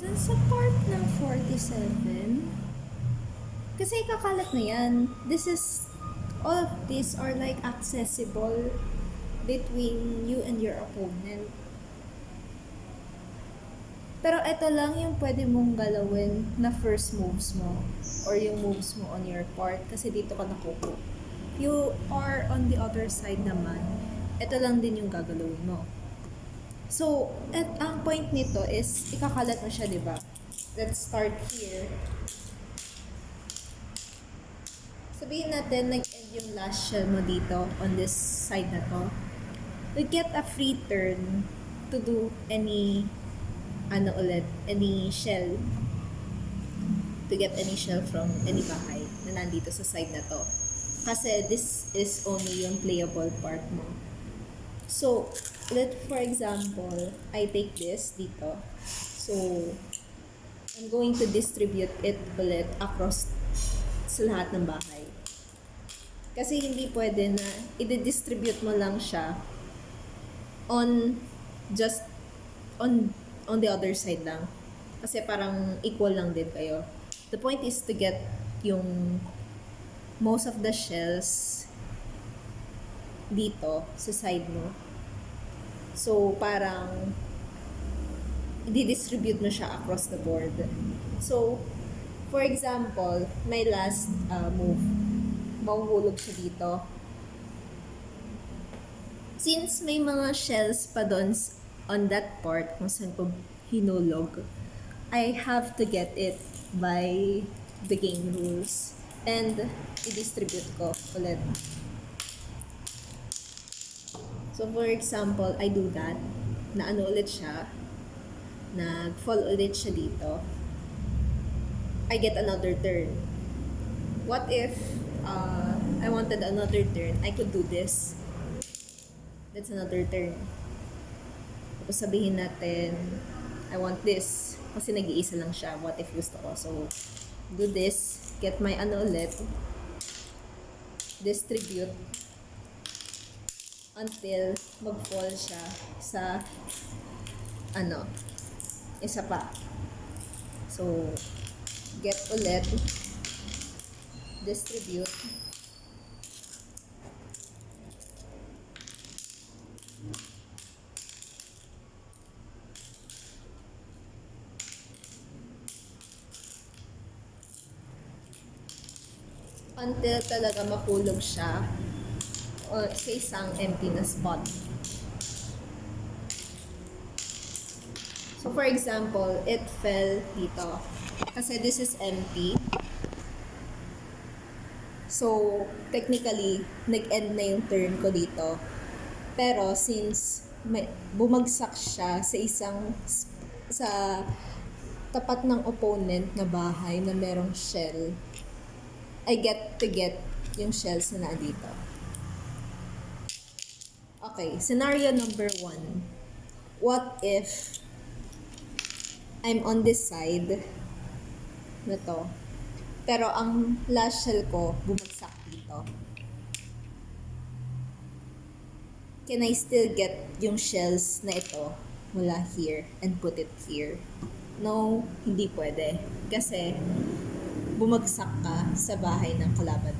Dun sa part ng 47, kasi kakalat na yan. All of these are like accessible between you and your opponent. Pero ito lang yung pwede mong galawin na first moves mo or yung moves mo on your part kasi dito ka nakupo. You are on the other side naman, ito lang din yung gagalawin mo. So, ang point nito is ikakalat mo siya, di ba? Let's start here. Sabihin natin, nag-end yung last shell mo dito on this side na to. You get a free turn to do any shell. To get any shell from any bahay na nandito sa side na to. Kasi this is only yung playable part mo. So, for example, I take this dito. So, I'm going to distribute it ulit across sa lahat ng bahay. Kasi hindi pwede na i-distribute mo lang siya on the other side lang. Kasi parang equal lang din kayo. The point is to get yung most of the shells dito sa side mo. So, parang i-distribute mo siya across the board. So, for example, my last move, mahuhulog siya dito. Since may mga shells pa doon on that part kung saan ko hinulog, I have to get it by the game rules and i-distribute ko ulit. So for example, I do that, na ulit siya, nag-fall ulit siya dito, I get another turn. What if I wanted another turn? I could do this. That's another turn. Tapos sabihin natin, I want this. Kasi nag-iisa lang siya. What if gusto ko? So, do this. Get my ulit. Distribute. Until mag-fall siya sa isa pa. So, get ulit. Distribute. Until talaga mahulog siya sa isang empty na spot. So for example, it fell dito. Kasi this is empty. So technically, nag-end na yung turn ko dito. Pero since bumagsak siya sa tapat ng opponent na bahay na merong shell, I get to get yung shells na nandito. Okay, scenario number 1. What if I'm on this side na to, pero ang last shell ko bumagsak dito? Can I still get yung shells na ito mula here and put it here? No, hindi pwede. Kasi bumagsak ka sa bahay ng kalaban